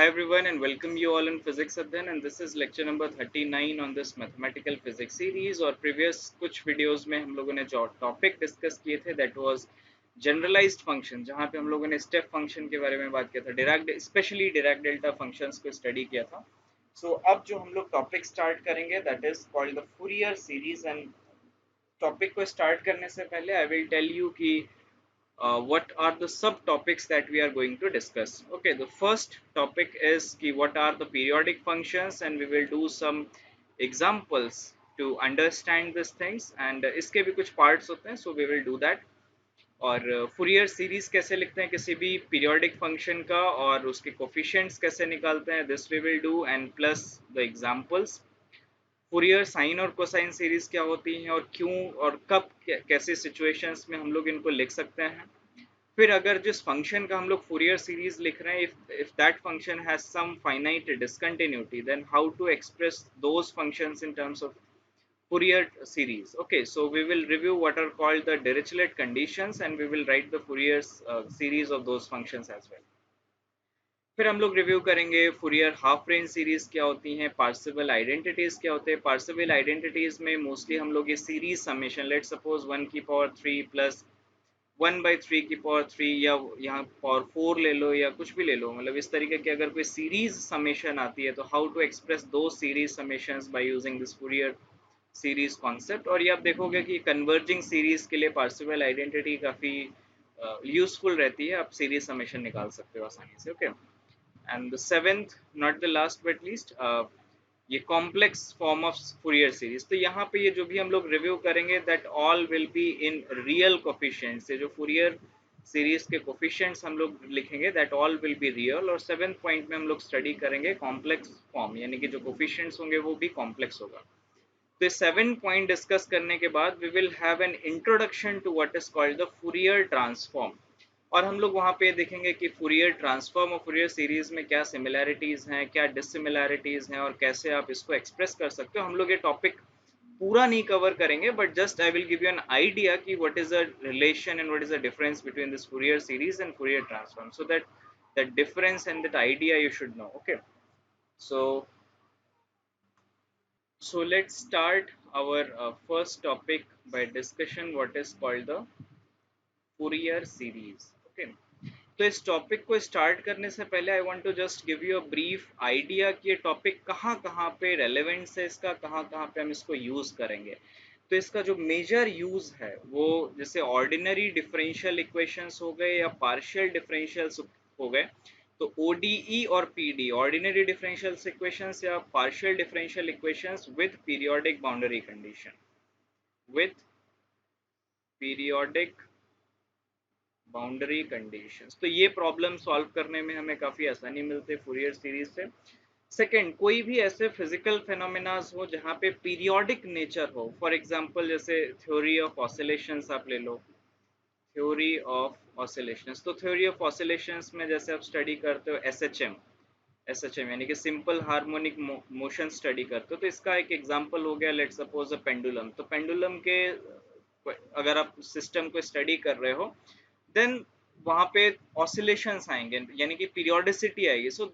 Hi everyone and welcome you all in Physics Adhan, and this is lecture number 39 on this mathematical physics series। और previous कुछ videos में हम लोगों ने जो topic discuss किए थे that was generalized function, जहाँ पे हम लोगों ने step function के बारे में बात किया था, especially Dirac delta functions को study किया था। So अब जो हम लोग topic start करेंगे that is called the Fourier series, and topic को start करने से पहले I will tell you कि what are the subtopics that we are going to discuss. Okay, the first topic is what are the periodic functions, and we will do some examples to understand these things, and इसके भी कुछ parts होते हैं, so we will do that. और Fourier series कैसे लिखते हैं किसी भी पीरियोडिक फंक्शन का और उसके कोफिशिएंट्स कैसे निकालते हैं, this we will do, and plus the examples. Fourier sine और कोसाइन सीरीज क्या होती हैं और क्यों और कब कैसे सिचुएशंस में हम लोग इनको लिख सकते हैं। फिर अगर जिस फंक्शन का हम लोग फूरियर सीरीज लिख रहे हैं, if that function has some finite discontinuity, then how to express those functions in terms of Fourier series. Okay, so we will review what are called the Dirichlet conditions, and we will write the Fourier series of those functions as well. फिर हम लोग review करेंगे Fourier half range series क्या होती हैं, पार्सिबल identities क्या होते हैं। पार्सिबल आइडेंटिटीज में मोस्टली हम लोग ये सीरीज समेशन, लेट सपोज 1 की पावर 3 प्लस 1/3 की पावर 3, या यहाँ पावर 4 ले लो या कुछ भी ले लो, मतलब इस तरीके की अगर कोई सीरीज समेशन आती है तो हाउ टू एक्सप्रेस दो series summations by using this Fourier series concept. और ये आप देखोगे कि कन्वर्जिंग सीरीज के लिए पार्सिबल आइडेंटिटी काफी यूजफुल रहती है, आप सीरीज समेशन निकाल सकते हो आसानी से। Okay, and the seventh not the last but least, ये complex form of Fourier series. तो यहाँ पे ये जो भी हम लोग रिव्यू करेंगे that all will be in real coefficients. ये जो फूरियर सीरीज के कोफिशिएंट्स हम लोग लिखेंगे that all will be real. और सेवेंथ पॉइंट में हम लोग स्टडी करेंगे कॉम्प्लेक्स फॉर्म, यानी कि जो कोफिशिएंट्स होंगे वो भी कॉम्प्लेक्स होगा। तो 7 पॉइंट डिस्कस करने के बाद we will have an introduction to what is called the Fourier transform. और हम लोग वहाँ पे देखेंगे कि फूरियर ट्रांसफॉर्म और फूरियर सीरीज में क्या सिमिलैरिटीज हैं, क्या डिससिमिलैरिटीज हैं, और कैसे आप इसको एक्सप्रेस कर सकते हो। हम लोग ये टॉपिक पूरा नहीं कवर करेंगे, but just I will give you an idea कि what is the relation and what is the difference between this Fourier series and Fourier transform, so that that difference and that idea you should know. Okay, so let's start our first topic by discussion what is called the Fourier series. Okay, तो इस topic को start करने से पहले I want to just give you a brief idea कि ये topic कहाँ कहाँ पे रेलेवेंस है, इसका कहाँ कहाँ पे हम इसको यूज करेंगे। तो इसका जो मेजर यूज है वो जैसे ऑर्डिनरी डिफरेंशियल इक्वेशंस हो गए या पार्शियल डिफरेंशियल्स हो गए, तो ODE और PD ऑर्डिनरी डिफरेंशियल इक्वेशंस या partial differential equations with periodic boundary condition, with periodic boundary conditions, तो ये प्रॉब्लम सॉल्व करने में हमें काफी आसानी मिलती है फूरियर सीरीज से। सेकंड, कोई भी ऐसे फिजिकल फेनोमेनाज हो जहाँ पे पीरियोडिक नेचर हो, फॉर एग्जांपल जैसे थ्योरी ऑफ ऑसिलेशंस आप ले लो, थ्योरी ऑफ ऑसिलेशंस। तो थ्योरी ऑफ ऑसिलेशंस में जैसे आप स्टडी करते हो एसएचएम यानी कि सिंपल हार्मोनिक मोशन स्टडी करते हो, तो इसका एक एग्जांपल हो गया लेट सपोज अ पेंडुलम। तो पेंडुलम के अगर आप सिस्टम को स्टडी कर रहे हो देन वहां पे ऑसिलेशंस आएंगे, यानी कि पीरियोडिसिटी आएगी, so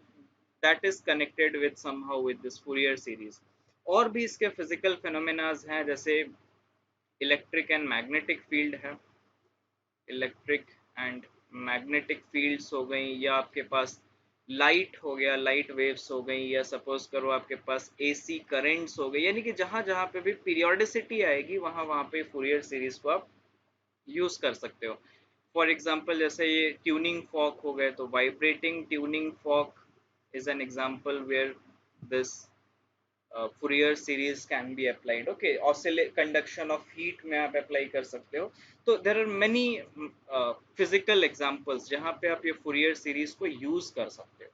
that is connected with somehow with this Fourier series. और भी इसके फिजिकल फेनोमेनाज हैं, जैसे इलेक्ट्रिक एंड मैग्नेटिक फील्ड है, इलेक्ट्रिक एंड मैग्नेटिक फील्ड्स हो गई, या आपके पास लाइट हो गया, लाइट वेव्स हो गई, या सपोज करो आपके पास एसी करंट्स हो गई, यानी कि जहां जहां पे भी पीरियोडिसिटी आएगी वहां वहां पे फूरियर सीरीज को आप यूज कर सकते हो। फॉर एग्जाम्पल जैसे ये ट्यूनिंग फॉक हो गए, तो vibrating tuning fork is an example where this Fourier series can be applied. Okay, oscillate conduction of heat में आप अप्लाई कर सकते हो। तो there are many physical examples जहाँ पे आप ये फूरियर सीरीज को यूज कर सकते हो।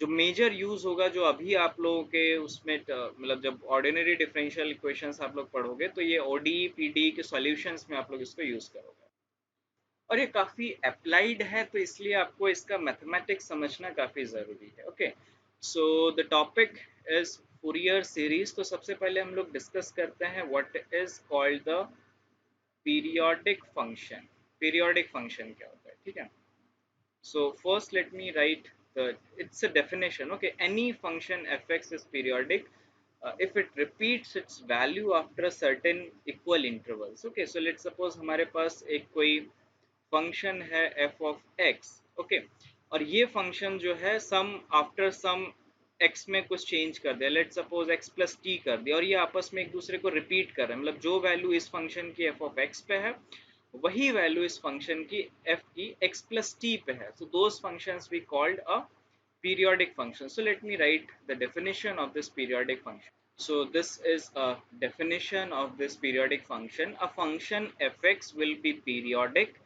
जो मेजर यूज होगा जो अभी आप लोगों के उसमें मतलब जब ऑर्डिनरी डिफरेंशियल इक्वेशंस आप लोग पढ़ोगे, तो ये ओडी पीडी के सॉल्यूशंस में आप लोग इसको यूज करोगे। और ये काफी अप्लाइड है, तो इसलिए आपको इसका मैथमेटिक्स समझना काफी जरूरी है। Okay, so the topic is Fourier series. तो सबसे पहले हम लोग डिस्कस करते हैं what is called the periodic function. Periodic function क्या होता है, ठीक है। सो first let me right it's a definition. Okay, any function fx is periodic if it repeats its value after certain equal intervals. Okay, so let's suppose हमारे पास एक कोई function है f of x. ओके, और ये function जो है some after some x में कुछ चेंज कर दिया, let's suppose x plus T कर दिया, और ये आपस में एक दूसरे को रिपीट कर रहे हैं, मतलब जो वैल्यू इस फंक्शन की f of x पे है वही वैल्यू इस फंक्शन की f की x plus t पे है. So those functions we called a periodic function. So let me write the definition of this periodic function. So this is a definition of this periodic function. A function fx will be periodic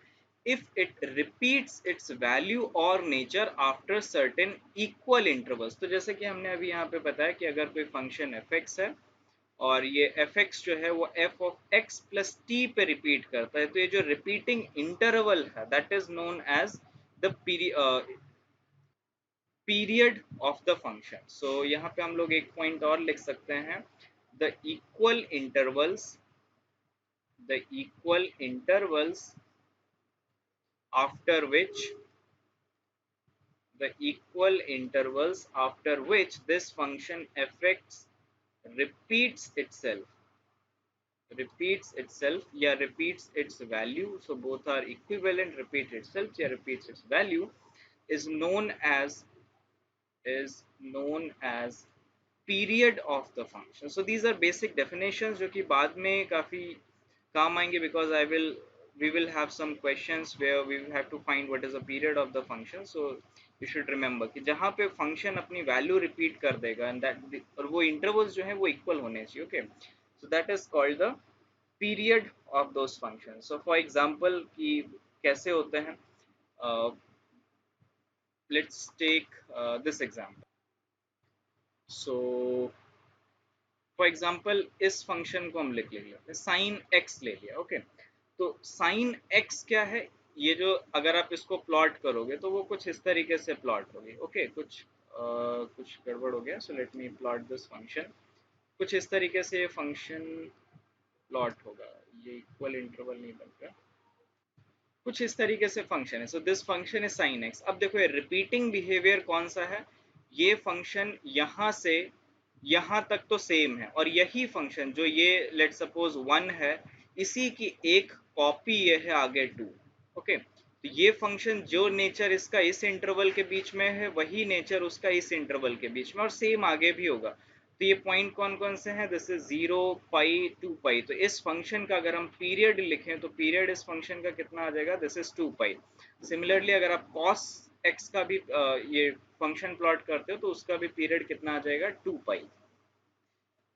if it repeats its value or nature after certain equal intervals. तो जैसे कि हमने अभी यहाँ पे बताया कि अगर कोई फंक्शन fx है और ये fx जो है वो f of x plus t पे रिपीट करता है, तो ये जो रिपीटिंग इंटरवल है that is known as the period of the function. So यहाँ पे हम लोग एक पॉइंट और लिख सकते हैं, the equal intervals after which this function fx repeats itself या repeats its value. So both are equivalent. Repeat itself या repeats its value is known as period of the function. So these are basic definitions जो कि बाद में काफी काम आएंगे, because we will have some questions where we will have to find what is the period of the function. So you should remember कि जहाँ पे function अपनी value repeat कर देगा and that और वो intervals जो है वो equal होने चाहिए. Okay, so that is called the period of those functions. So for example कि कैसे होते हैं, let's take this example. So for example इस फंक्शन को हम लिख लेते हैं साइन एक्स ले लिया. ओके, तो साइन एक्स क्या है, ये जो अगर आप इसको प्लॉट करोगे तो वो कुछ इस तरीके से प्लॉट होगी. ओके, कुछ गड़बड़ हो गया. So let me plot this function. कुछ इस तरीके से ये फंक्शन प्लॉट होगा, ये इक्वल इंटरवल नहीं बनता, कुछ इस तरीके से फंक्शन है. So this function is sine x. अब देखो ये रिपीटिंग बिहेवियर कौन सा है, ये फंक्शन यहाँ से यहाँ तक तो सेम है, और यही फंक्शन जो ये लेट सपोज 1 है, इसी की एक कॉपी ये है आगे 2. ओके, तो ये फंक्शन जो नेचर इसका इस इंटरवल के बीच में है वही नेचर उसका इस इंटरवल के बीच में, और सेम आगे भी होगा. तो ये पॉइंट कौन कौन से हैं, दिस इज 0 पाई 2 पाई. तो इस फंक्शन का अगर हम पीरियड लिखें तो पीरियड इस फंक्शन का कितना आ जाएगा, दिस इज 2 पाई. सिमिलरली अगर आप cos x का भी ये फंक्शन प्लॉट करते हो तो उसका भी पीरियड कितना आ जाएगा, 2 पाई.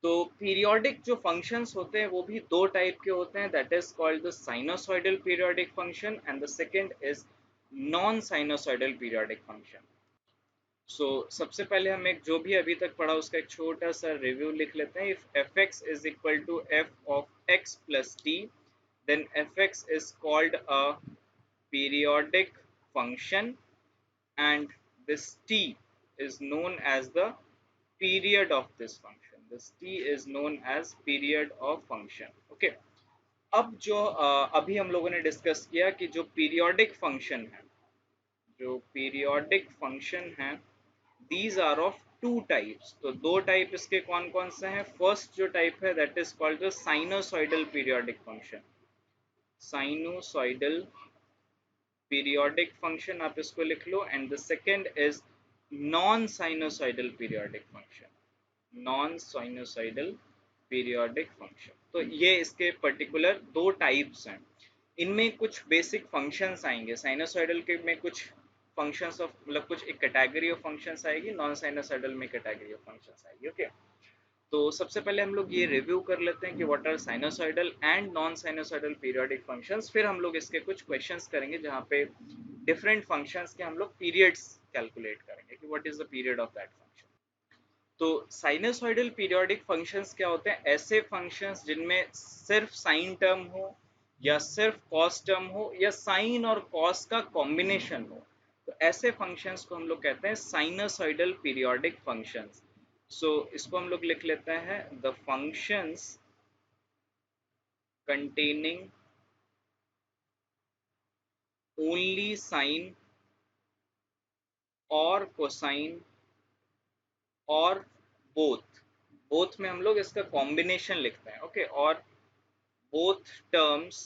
तो पीरियोडिक जो फंक्शंस होते हैं वो भी दो टाइप के होते हैं, that is called the sinusoidal periodic function and the second is non sinusoidal periodic function. So सबसे पहले हम एक जो भी अभी तक पढ़ा उसका एक छोटा सा रिव्यू लिख लेते हैं. If f x is equal to f of x plus t, then f x is called a periodic function and this t is known as the period of this function. This t is known as period of function. Okay, अब जो अभी हम लोगों ने discuss किया कि जो periodic function है, जो पीरियोडिक फंक्शन है, these are of two types. तो दो टाइप इसके कौन कौन से हैं. फर्स्ट जो टाइप है that is called the sinusoidal periodic function. Sinusoidal periodic function आप इसको लिख लो. And the second is non sinusoidal periodic function. Non sinusoidal periodic function. तो ये इसके पर्टिकुलर दो टाइप्स हैं. इनमें कुछ बेसिक फंक्शंस आएंगे. साइनोसॉइडल के में कुछ फंक्शंस ऑफ मतलब कुछ एक कैटेगरी ऑफ फंक्शंस आएगी, नॉन साइनोसॉइडल में कैटेगरी ऑफ फंक्शंस आएगी. ओके, तो सबसे पहले हम लोग ये रिव्यू कर लेते हैं कि what are sinusoidal and non sinusoidal periodic functions. फिर हम लोग इसके कुछ क्वेश्चंस करेंगे जहाँ पे डिफरेंट फंक्शंस के हम लोग पीरियड्स कैलकुलेट करेंगे कि what is the period of that function. तो साइनोसॉइडल पीरियोडिक फंक्शंस क्या होते हैं, ऐसे फंक्शंस जिनमें सिर्फ साइन टर्म हो या सिर्फ कॉस टर्म हो या साइन और कॉस का कॉम्बिनेशन हो, तो ऐसे फंक्शंस को हम लोग कहते हैं साइनोसॉइडल पीरियोडिक फंक्शंस. सो इसको हम लोग लिख लेते हैं the functions containing only sine और कोसाइन और बोथ, बोथ में हम लोग इसका कॉम्बिनेशन लिखते हैं, ओके, और both terms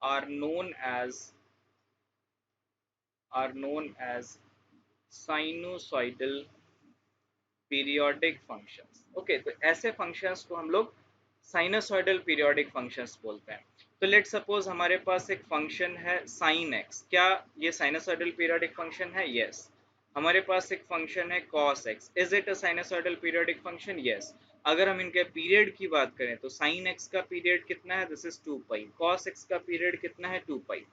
are known as sinusoidal periodic functions, okay, तो ऐसे फंक्शंस को हम लोग साइनसॉइडल पीरियोडिक फंक्शंस बोलते हैं। तो लेट सपोज हमारे पास एक फंक्शन है साइन एक्स, क्या ये साइनसॉइडल पीरियोडिक फंक्शन है? यस। हमारे पास एक फंक्शन है cos x, is it a sinusoidal periodic function? Yes. अगर हम इनके पीरियड की बात करें तो साइन एक्स का पीरियड कितना है? This is 2 pi. Cos x का पीरियड कितना है? 2 पाई।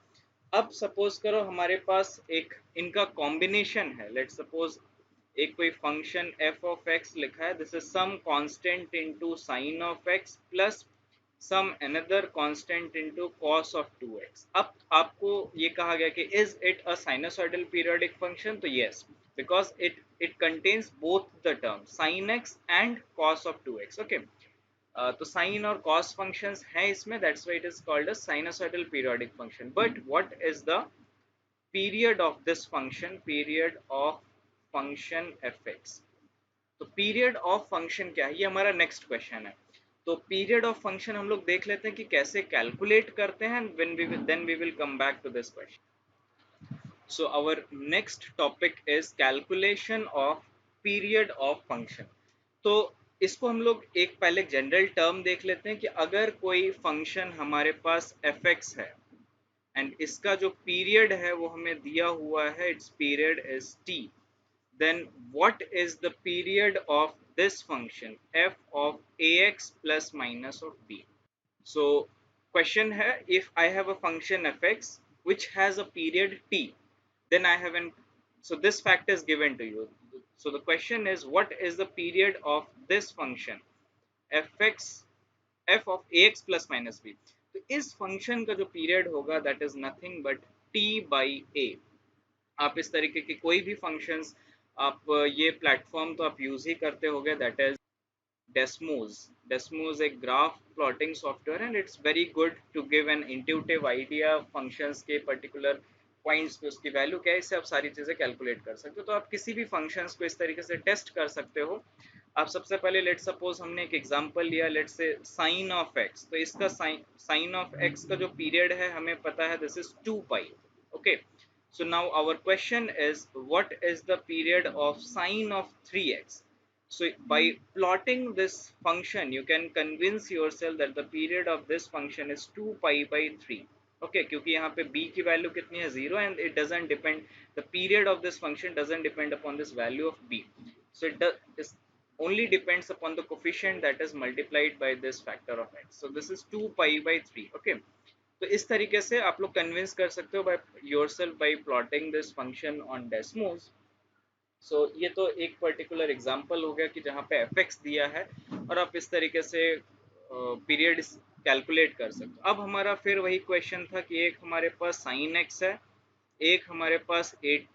अब सपोज करो हमारे पास एक इनका कॉम्बिनेशन है, लेट सपोज एक कोई फंक्शन f ऑफ x लिखा है, this is some constant into sine of x plus some another constant into cos of 2x। अब आपको ये कहा गया कि is it a sinusoidal periodic function? तो yes, because it contains both the term sin x and cos of 2x, okay. तो sine और cos functions हैं इसमें, that's why it is called a sinusoidal periodic function. But what is the period of this function? Period of function fx। तो period of function क्या है, ये हमारा next question है। तो पीरियड ऑफ फंक्शन हम लोग देख लेते हैं कि कैसे कैलकुलेट करते हैं, when we will then we will come back to this question. So our next topic is calculation of period of function। तो इसको हम लोग एक पहले जनरल टर्म देख लेते हैं कि अगर कोई फंक्शन हमारे पास fx है एंड इसका जो पीरियड है वो हमें दिया हुआ है, it's period is t, then what is the period of this function f of ax plus minus of b? So question hai, if I have a function fx which has a period t, then I have an, so this fact is given to you. So the question is, what is the period of this function fx f of ax plus minus b? तो इस function का जो period होगा that is nothing but t by a। आप इस तरीके की कोई भी फंक्शंस, आप ये प्लेटफॉर्म तो आप यूज ही करते होगे, दैट इज Desmos. Desmos एक ग्राफ प्लॉटिंग सॉफ्टवेयर है and it's very good to give an intuitive idea functions के पर्टिकुलर पॉइंट्स पे उसकी वैल्यू क्या है, इससे आप सारी चीजें कैलकुलेट कर सकते हो। तो आप किसी भी फंक्शंस को इस तरीके से टेस्ट कर सकते हो। आप सबसे पहले लेट सपोज हमने एक एग्जांपल लिया, लेट से साइन ऑफ एक्स, तो इसका साइन ऑफ एक्स का जो पीरियड है हमें पता है, this is 2 pi, okay. So now our question is, what is the period of sine of 3x? So by plotting this function, you can convince yourself that the period of this function is 2 pi by 3. Okay, क्योंकि यहाँ पे b की value कितनी है? 0, and it doesn't depend, the period of this function doesn't depend upon this value of b. So it only depends upon the coefficient that is multiplied by this factor of x. So this is 2 pi by 3. Okay. तो इस तरीके से आप लोग convince कर सकते हो by yourself by plotting this function on Desmos. So ये तो एक पर्टिकुलर एग्जांपल हो गया कि जहाँ पे fx दिया है और आप इस तरीके से पीरियड कैलकुलेट कर सकते हो। अब हमारा फिर वही क्वेश्चन था कि एक हमारे पास sin x है, एक हमारे पास 8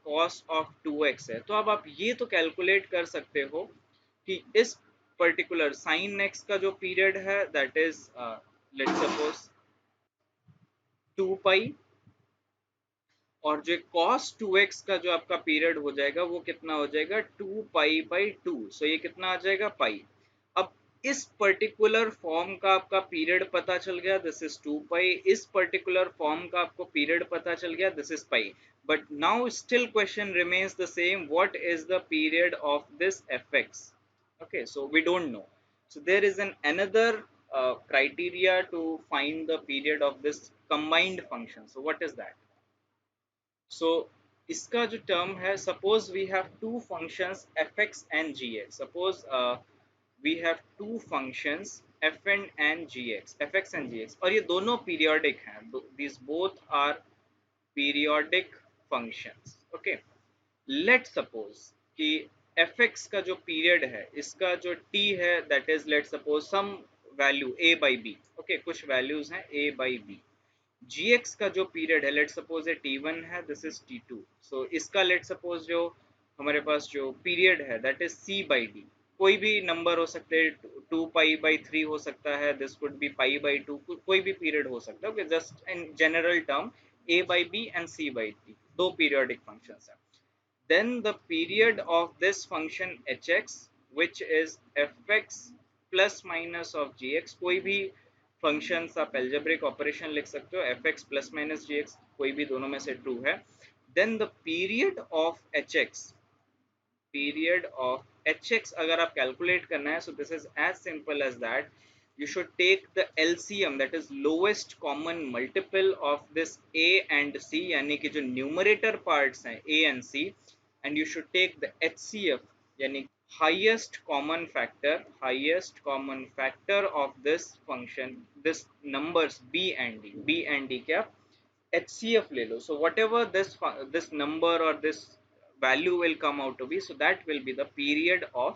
cos of 2x है। तो अब आप ये तो कैलकुलेट कर सकते हो कि इस पर्टिकुलर sin x का जो पीरियड है दैट इज लेट्स सपोज 2 पाई, और जो cos 2x का जो आपका पीरियड हो जाएगा वो कितना हो जाएगा? 2 पाई बाई 2। सो ये कितना आ जाएगा? पाई। अब इस पर्टिकुलर फॉर्म का आपका पीरियड पता चल गया, दिस इज 2 पाई। इस पर्टिकुलर फॉर्म का आपको पीरियड पता चल गया, this is pi. But now still question remains the same, what is the period of this fx? Okay, so we don't know. So there is an another criteria to find the period of this combined function. So what is that? So इसका जो term है, suppose we have two functions fx and gx, suppose we have two functions fn and gx, fx and gx, और ये दोनों periodic हैं, these both are periodic functions, okay। Let suppose कि fx का जो पीरियड है, इसका जो t है that is let suppose some value a by b, okay, कुछ वैल्यूज हैं a बाई बी। gx का जो पीरियड है, लेट सपोज ये t1 है, दिस इज t2। सो इसका लेट सपोज जो हमारे पास जो पीरियड है that is c by d। कोई भी नंबर हो सकते हैं, 2 पाई बाई 3 हो सकता है, this could be pi by 2, कोई भी पीरियड हो सकता है, okay. Just in general term a by b and c by d, दो पीरियोडिक फंक्शंस हैं। then the period of this function hx, which is fx plus minus of gx, कोई भी functions आप algebraic operation लिख सकते हो, fx plus minus gx कोई भी दोनों में से true है, then the period of hx अगर आप calculate करना है, so this is as simple as that. You should take the LCM, that is lowest common multiple of this a and c, यानी कि जो numerator parts हैं a and c, and you should take the HCF, यानी highest common factor of this function, this numbers b and d क्या HCF ले लो. So whatever this number or this value will come out to be, so that will be the period of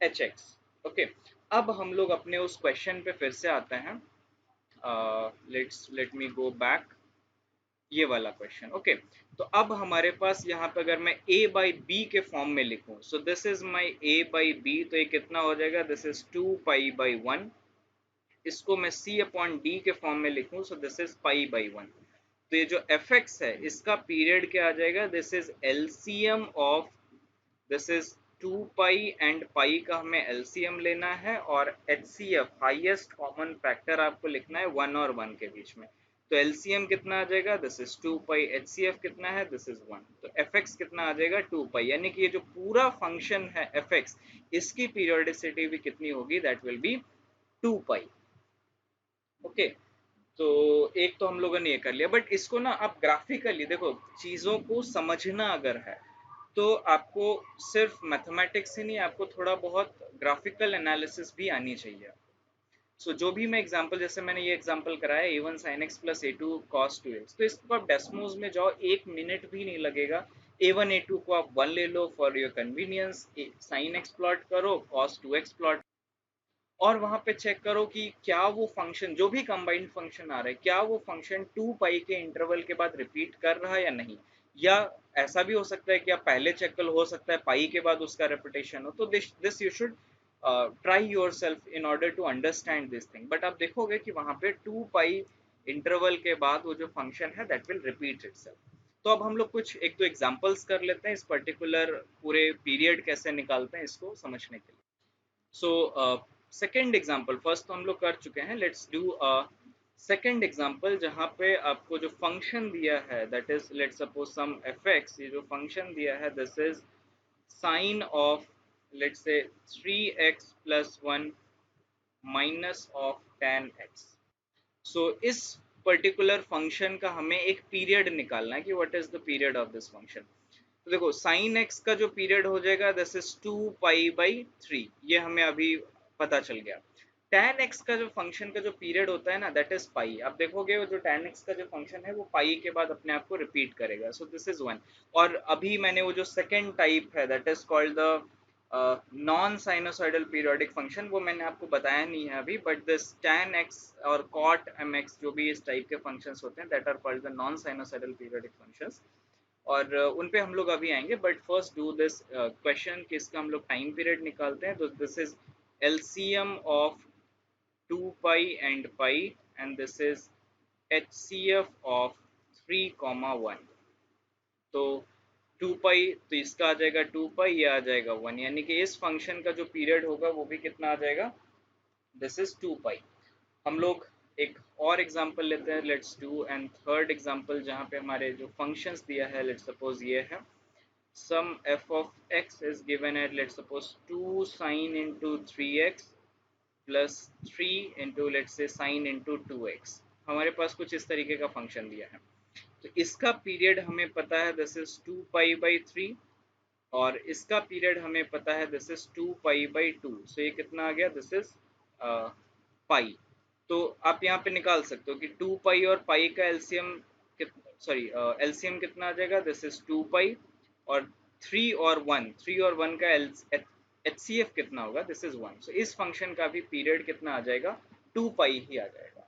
hx. Okay. अब हम लोग अपने उस question पे फिर से आते हैं. Let me go back. ये वाला क्वेश्चन. ओके. तो अब हमारे पास यहाँ पे अगर मैं a बाई बी के फॉर्म में लिखूं, so this is my a by b, तो ये कितना हो जाएगा, दिस इज 2 पाई बाई 1. इसको मैं c अपॉन डी के फॉर्म में लिखूं, so this is pi by 1. तो ये जो fx है इसका पीरियड क्या आ जाएगा, this is LCM of, this is 2 pi and पाई का हमें एलसीएम लेना है, और एचसीएफ हाईएस्ट कॉमन फैक्टर आपको लिखना है 1 और 1 के बीच में. तो एलसीएम कितना आ जाएगा, दिस इज 2 पाई, एचसीएफ कितना है, दिस इज 1. तो एफएक्स कितना आ जाएगा, 2 पाई, यानी कि ये जो पूरा फंक्शन है एफएक्स, इसकी पीरियोडिसिटी भी कितनी होगी, that will be 2 pi. Okay. तो एक तो हम लोगों ने ये कर लिया, बट इसको ना आप ग्राफिकली देखो, चीजों को समझना अगर है तो आपको सिर्फ मैथमेटिक्स ही नहीं, आपको थोड़ा बहुत ग्राफिकल एनालिसिस भी आनी चाहिए. सो जो भी मैं एग्जांपल, जैसे मैंने ये एग्जांपल कराया a1 sin x plus a2 cos 2x, तो इसको आप डेस्मोस में जाओ, 1 मिनट भी नहीं लगेगा. a1 a2 को आप 1 ले लो for your convenience, sin x plot करो, cos 2x प्लॉट, और वहां पे चेक करो कि क्या वो फंक्शन, जो भी कंबाइंड फंक्शन आ रहा है, क्या वो फंक्शन 2 पाई के इंटरवल के बाद रिपीट कर रहा है या नहीं. या ऐसा भी हो सकता है कि आप पहले चेक कर लो, हो सकता है पाई के बाद उसका रेपिटेशन हो. तो this you should try yourself in order to understand this thing. But आप देखोगे कि वहां पे 2 पाई इंटरवल के बाद वो जो फंक्शन है दैट विल रिपीट इटसेल्फ. तो अब हम लोग कुछ एक दो एग्जांपल्स कर लेते हैं, इस पर्टिकुलर पूरे पीरियड कैसे निकालते हैं इसको समझने के लिए. सो सेकेंड एग्जाम्पल, फर्स्ट तो हम लोग कर चुके हैं, लेट्स डू सेकेंड एग्जाम्पल, जहाँ पे आपको जो फंक्शन दिया है, that is let's suppose some fx, ये जो फंक्शन दिया है this is sine of, let's say 3x+1 minus of tan x. So इस पर्टिकुलर फंक्शन का हमें एक पीरियड निकालना है कि what is the period of this function. तो देखो साइन एक्स का जो पीरियड हो जाएगा दिस इज 2 पाई बाई 3, ये हमें अभी पता चल गया. tan x का जो फंक्शन का जो पीरियड होता है ना, दैट इज पाई. आप देखोगे वो जो tan x का जो फंक्शन है वो पाई के बाद अपने आप को रिपीट करेगा, सो दिस इज 1. और अभी मैंने वो जो सेकेंड टाइप है that is called the non sinusoidal periodic function, वो मैंने आपको बताया नहीं है अभी, बट दिस tan x और cot mx जो भी इस टाइप के फंक्शंस होते हैं that are called the non sinusoidal periodic functions, और उन पे हम लोग अभी आएंगे. But first do this question कि इसका हम लोग टाइम पीरियड निकालते हैं. तो this is LCM of 2 pi and pi, and this is HCF of 3, 1. तो 2 पाई, तो इसका आ जाएगा 2 पाई, ये आ जाएगा 1, यानी कि इस फंक्शन का जो पीरियड होगा वो भी कितना आ जाएगा, दिस इज 2 पाई. हम लोग एक और एग्जांपल लेते हैं, let's do and third example, जहाँ पे हमारे जो फंक्शंस दिया है, लेट्स सपोज ये है some f of x is given at, let's suppose 2 sine into 3x plus 3 into let's say sine into 2x. हमारे पास कुछ इस तरीके का फंक्शन दिया है. तो इसका पीरियड हमें पता है दिस इज 2 पाई बाई 3, और इसका पीरियड हमें पता है दिस इज 2 पाई बाई 2. सो ये कितना आ गया, दिस इज पाई. तो आप यहाँ पे निकाल सकते हो कि 2 पाई और पाई का एलसीएम, सॉरी एलसीएम कितना आ जाएगा, दिस इज 2 पाई, और 3 और 1 का एचसीएफ कितना होगा, दिस इज 1. सो इस फंक्शन का भी पीरियड कितना आ जाएगा, 2 पाई ही आ जाएगा.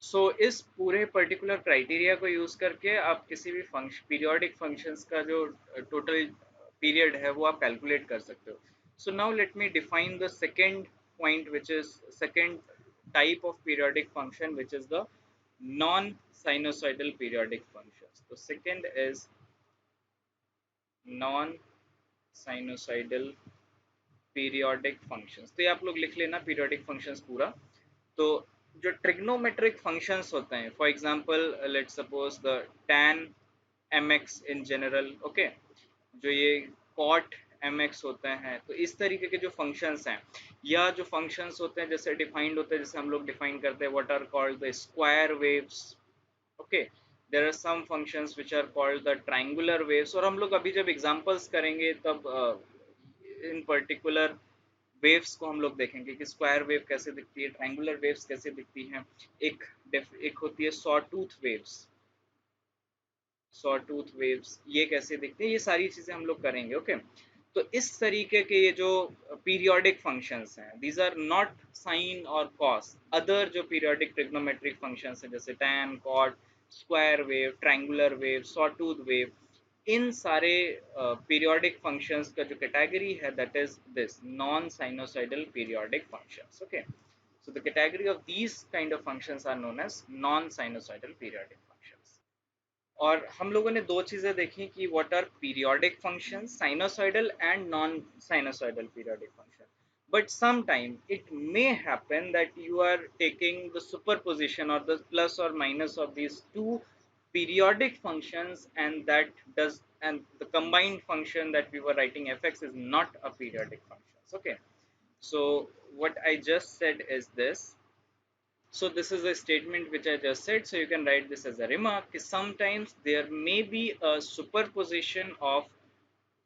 सो इस पूरे पर्टिकुलर क्राइटेरिया को यूज करके आप किसी भी फंक्शन, पीरियोडिक फंक्शंस का जो टोटल पीरियड है वो आप कैलकुलेट कर सकते हो. So now let me define the second point, which is second type of periodic function, which is the non sinusoidal periodic functions. So second is non sinusoidal periodic functions. तो ये आप लोग लिख लेना पीरियोडिक फंक्शंस पूरा। तो जो trigonometric functions होते हैं, for example let's suppose the tan mx in general, okay, जो ये cot mx होते हैं, तो इस तरीके के जो फंक्शंस हैं या जो फंक्शंस होते हैं जैसे डिफाइंड होते हैं, जैसे हम लोग डिफाइन करते हैं what are called the square waves, okay, there are some functions which are called the triangular waves. और हम लोग अभी जब एग्जांपल्स करेंगे तब इन पर्टिकुलर वेव्स को हम लोग देखेंगे कि स्क्वायर वेव कैसे दिखती है, ट्रायंगुलर वेव्स कैसे दिखती हैं, एक एक होती है saw tooth waves, saw tooth waves ये कैसे दिखते हैं, ये सारी चीजें हम लोग करेंगे, ओके। तो इस तरीके के ये जो पीरियोडिक फंक्शंस हैं, दीज आर नॉट साइन और कॉस, अदर जो पीरियोडिक ट्रिग्नोमेट्रिक फंक्शंस हैं जैसे tan cot square wave triangular wave sawtooth wave, इन सारे पीरियोडिक फंक्शंस का जो कैटेगरी है that is this non sinusoidal periodic functions, okay. So the category of these kind of functions are known as non-sinusoidal periodic functions. और हम लोगों ने दो चीजें देखी कि what are periodic functions, sinusoidal and non-sinusoidal periodic function. But sometime it may happen that you are taking the superposition or the plus or minus of these two periodic functions, and that does, and the combined function that we were writing fx is not a periodic function, okay. So what I just said is this. So this is a statement which I just said. So you can write this as a remark. Sometimes there may be a superposition of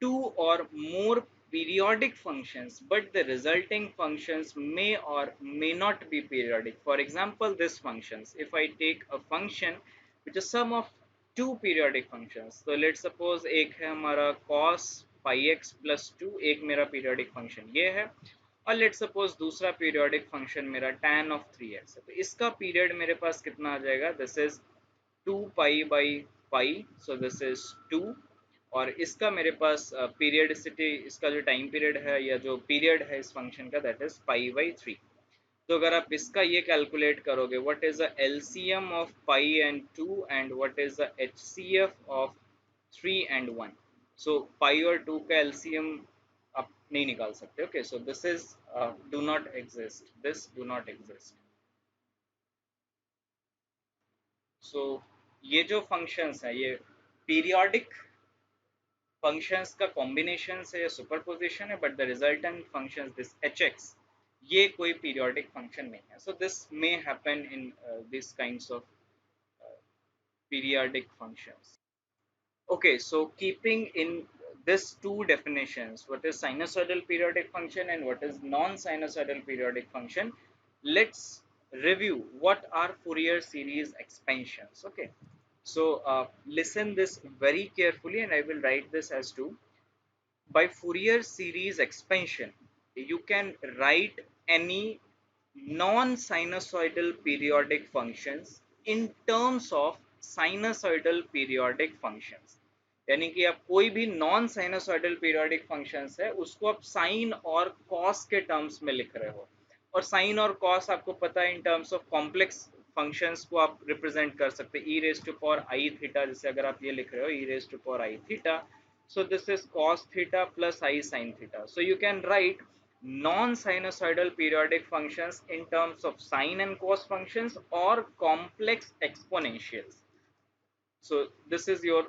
two or more periodic functions, but the resulting functions may or may not be periodic. For example, this functions. If I take a function which is sum of two periodic functions, so let's suppose एक है हमारा cos pi x plus 2, एक मेरा periodic function ये है, और let suppose दूसरा periodic function मेरा tan ऑफ 3x है, तो इसका पीरियड मेरे पास कितना आ जाएगा, this is 2 pi by pi, so this is 2। और इसका मेरे पास पीरियडिसिटी, इसका जो टाइम पीरियड है या जो पीरियड है इस फंक्शन का दैट इज पाई बाई 3। तो अगर आप इसका ये कैलकुलेट करोगे what is the LCM of pi and 2 and what is the HCF of 3 and 1, so pi और 2 का एलसीएम आप नहीं निकाल सकते, okay. So this is do not exist, this do not exist. So ये जो फंक्शंस है ये पीरियोडिक फंक्शंस का कॉम्बिनेशन से या सुपरपोजिशन है, but the resultant functions this H x ये कोई पीरियोडिक फंक्शन नहीं है। So this may happen in this kinds of periodic functions. Okay, so keeping in this two definitions, what is sinusoidal periodic function and what is non-sinusoidal periodic function, let's review what are Fourier series expansions. Okay, so listen this very carefully and I will write this as to, by Fourier series expansion, you can write any non-sinusoidal periodic functions in terms of sinusoidal periodic functions। यानी कि आप कोई भी non sinusoidal periodic functions है उसको आप sign और cos के टर्म्स में लिख रहे हो, और साइन और कॉस आपको पता है in terms of complex functions को आप रिप्रेजेंट कर सकते हैं, e raise to power i theta, जैसे अगर आप ये लिख रहे हो e raise to power i theta, so this is cos theta plus I sin theta. So you can write non-sinusoidal periodic functions in terms of sine and cos functions or complex exponentials. So this is your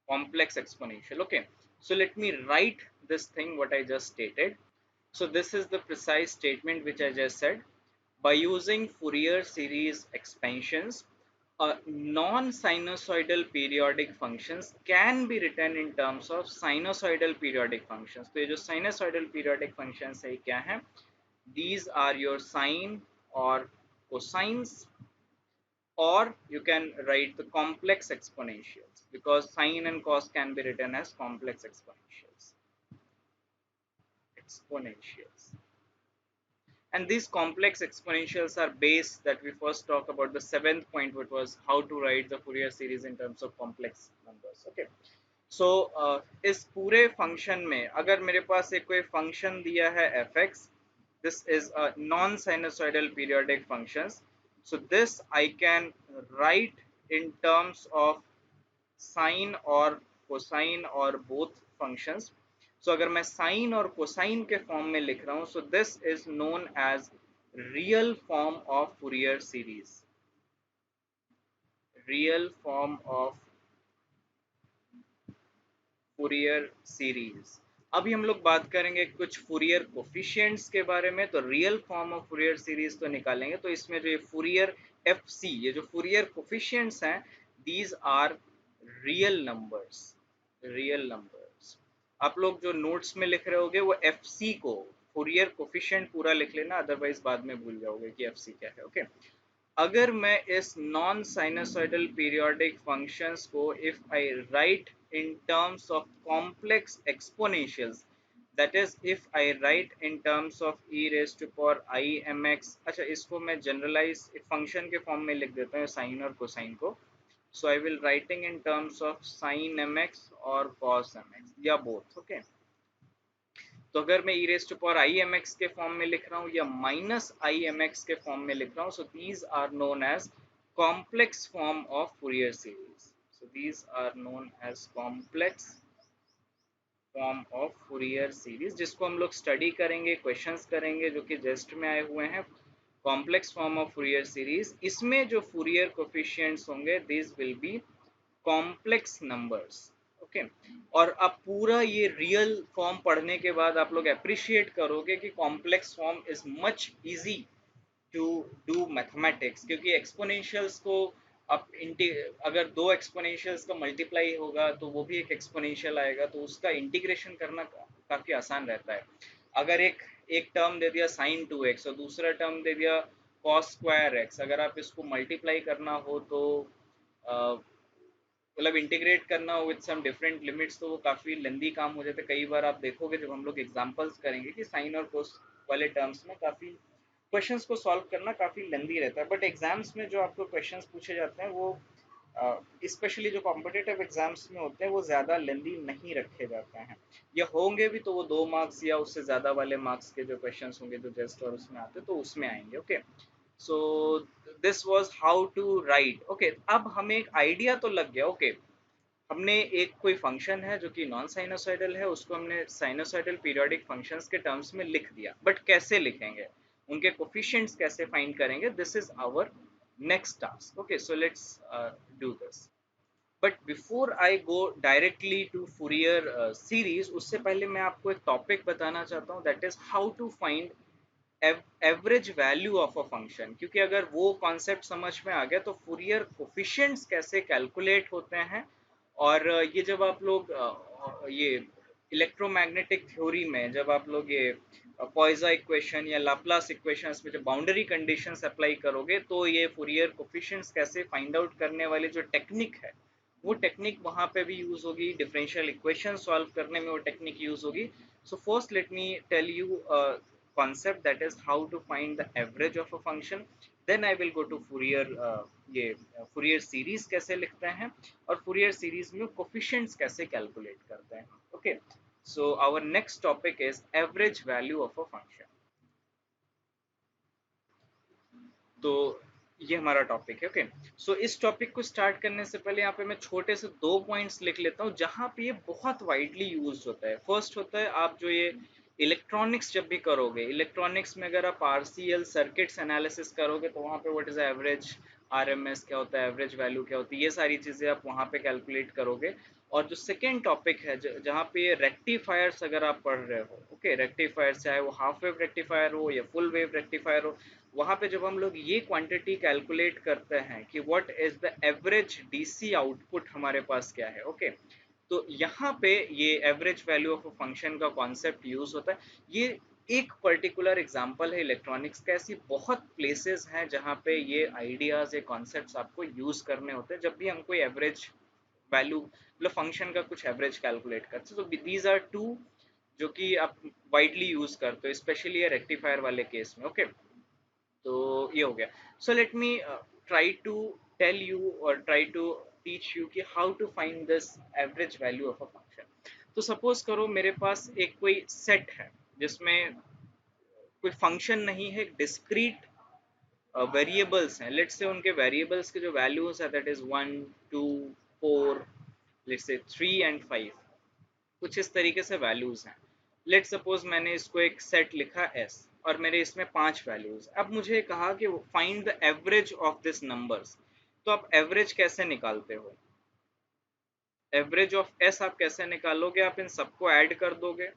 complex exponential, okay. So let me write this thing what I just stated. So this is the precise statement which I just said. By using Fourier series expansions, non-sinusoidal periodic functions can be written in terms of sinusoidal periodic functions. तो ये जो sinusoidal periodic functions है क्या है? These are your sine or cosines, or you can write the complex exponentials because sine and cos can be written as complex exponentials. Exponentials. And these complex exponentials are based that we first talk about the seventh point, which was how to write the Fourier series in terms of complex numbers, okay. So इस पूरे function में अगर मेरे पास एक कोई function दिया है fx, this is a non-sinusoidal periodic functions, so this I can write in terms of sine or cosine और बोथ फंक्शंस। सो अगर मैं साइन और कोसाइन के फॉर्म में लिख रहा हूं, so this is known as real form of Fourier series. Real form of Fourier series. अभी हम लोग बात करेंगे कुछ फूरियर कोफिशिएंट्स के बारे में। तो real form of Fourier series तो निकालेंगे, तो इसमें जो ये फूरियर एफ सी, ये जो फूरियर कोफिशिएंट्स हैं, these are real numbers. Real numbers. आप लोग जो नोट्स में लिख रहे होगे वो एफ सी को फूरियर कोफिशिएंट पूरा लिख लेना, अदरवाइज बाद में भूल जाओगे कि एफ सी क्या है। ओके। अगर मैं इस नॉन साइनसोइडल पीरियोडिक फंक्शंस को if I right in terms of complex exponentials, that is if I write in terms of e raised to power I mx, अच्छा इसको मैं जनरलाइज फंक्शन के फॉर्म में लिख देता हूँ साइन और कोसाइन को। So I will writing in terms of sine mx और cos mx या बोथ। ओके। तो अगर मैं e raised to power I mx के फॉर्म में लिख रहा हूँ या माइनस I mx के फॉर्म में लिख रहा हूँ, so these are known as complex form of Fourier series. So these are known as complex form of Fourier series, जिसको हम लोग स्टडी करेंगे, क्वेश्चंस करेंगे जो कि जस्ट में आए हुए हैं। Complex form of Fourier series, इसमें जो फूरियर कोफिशिएंट्स होंगे this will B complex numbers. Okay. और अब पूरा ये रियल फॉर्म पढ़ने के बाद आप लोग अप्रिशिएट करोगे कि complex form is much easy to do mathematics, क्योंकि एक्सपोनेंशियल्स को अब अगर दो एक्सपोनेंशियल्स का मल्टीप्लाई होगा तो वो भी एक एक्सपोनेंशियल आएगा, तो उसका इंटीग्रेशन करना काफी आसान रहता है। अगर एक एक टर्म दे दिया साइन 2x और दूसरा टर्म दे दिया कॉस स्क्वायर एक्स, अगर आप इसको मल्टीप्लाई करना हो तो मतलब इंटीग्रेट करना हो विद सम डिफरेंट लिमिट्स, तो वो काफी लेंदी काम हो जाता है। कई बार आप देखोगे जब हम लोग एग्जांपल्स करेंगे कि साइन और कोस वाले टर्म्स में काफी क्वेश्चंस को सॉल्व करना काफी लेंदी रहता है। बट एग्जाम्स में जो आपको क्वेश्चंस पूछे जाते हैं वो स्पेशली जो कॉम्पिटिटिव एग्जाम्स में होते हैं वो ज़्यादा लेंदी नहीं रखे जाते हैं, या होंगे भी तो वो 2 मार्क्स या उससे ज़्यादा वाले मार्क्स के जो क्वेश्चंस होंगे जो जस्ट और उसमें आते तो उसमें आएंगे। Okay. So this was how to write. Okay, अब हमें एक आइडिया तो लग गया। ओके। हमने एक कोई फंक्शन है जो कि नॉन साइनोसॉइडल है, उसको हमने साइनोसॉइडल पीरियोडिक फंक्शंस के टर्म्स में लिख दिया, बट कैसे लिखेंगे, उनके कोफिशिएंट्स कैसे फाइंड करेंगे, this is our next task. Okay, so let's do this. But before I go directly to Fourier series, उससे पहले मैं आपको एक टॉपिक बताना चाहता हूँ, that is how to find average value of a function. क्योंकि अगर वो कॉन्सेप्ट समझ में आ गया तो फूरियर कोफिशिएंट्स कैसे कैलकुलेट होते हैं। और ये जब आप लोग ये इलेक्ट्रोमैग्नेटिक थ्योरी में जब आप लोग ये पॉइजा इक्वेशन या लाप्लास इक्वेशंस में जब बाउंड्री कंडीशंस अप्लाई करोगे, तो ये फूरियर कोफिशिएंट्स कैसे फाइंड आउट करने वाली जो टेक्निक है, वो टेक्निक वहां पे भी यूज होगी। डिफरेंशियल इक्वेशन सॉल्व करने में वो टेक्निक यूज होगी। So first let me tell you concept, that is how to find the average of a function, then I will go to Fourier ये Fourier series कैसे लिखते हैं और Fourier series में coefficients कैसे calculate करते हैं। okay, so our next topic is average value of a function। तो ये हमारा टॉपिक है। ओके। सो इस टॉपिक को स्टार्ट करने से पहले यहाँ पे मैं छोटे से 2 पॉइंट्स लिख लेता हूँ जहाँ पे ये बहुत वाइडली यूज होता है। फर्स्ट होता है, आप जो ये इलेक्ट्रॉनिक्स जब भी करोगे, इलेक्ट्रॉनिक्स में अगर आप आरसीएल सर्किट्स एनालिसिस करोगे तो वहाँ पे व्हाट इज एवरेज, आरएमएस क्या होता है, एवरेज वैल्यू क्या होती है, ये सारी चीजें आप वहाँ पे कैलकुलेट करोगे। और जो सेकेंड टॉपिक है जहाँ पे रेक्टिफायर्स अगर आप पढ़ रहे हो, ओके, रेक्टिफायर चाहे वो हाफ वेव रेक्टिफायर हो या फुल वेव रेक्टिफायर हो, वहां पे जब हम लोग ये क्वांटिटी कैलकुलेट करते हैं कि what is the average DC output हमारे पास क्या है। ओके। तो यहाँ पे ये average value of a function का कॉन्सेप्ट यूज होता है। ये एक पर्टिकुलर एग्जांपल है इलेक्ट्रॉनिक्स का, ऐसी बहुत प्लेसेस हैं जहाँ पे ये आइडियाज, ये कॉन्सेप्ट्स आपको यूज करने होते हैं जब भी हम कोई एवरेज वैल्यू मतलब फंक्शन का कुछ एवरेज कैलकुलेट करते हैं। तो दीज आर टू जो कि आप वाइडली यूज करते हो, स्पेशली रेक्टिफायर वाले केस में। ओके। तो ये हो गया। So let me try to tell you और ट्राई टू टीच यू कि how to find this average value of a function. तो सपोज करो मेरे पास एक कोई सेट है जिसमें कोई फंक्शन नहीं है, डिस्क्रीट वेरिएबल्स हैं। लेट्स से उनके वेरिएबल्स के जो वैल्यूज है that is 1 2 4, let's say 3 and 5, कुछ इस तरीके से वैल्यूज हैं। लेट सपोज मैंने इसको एक सेट लिखा एस और मेरे इसमें 5 वैल्यूज। अब मुझे कहा कि find the average of this numbers. तो आप एवरेज कैसे निकालते हो? एवरेज ऑफ एस आप कैसे निकालोगे? आप इन सबको ऐड कर दोगे,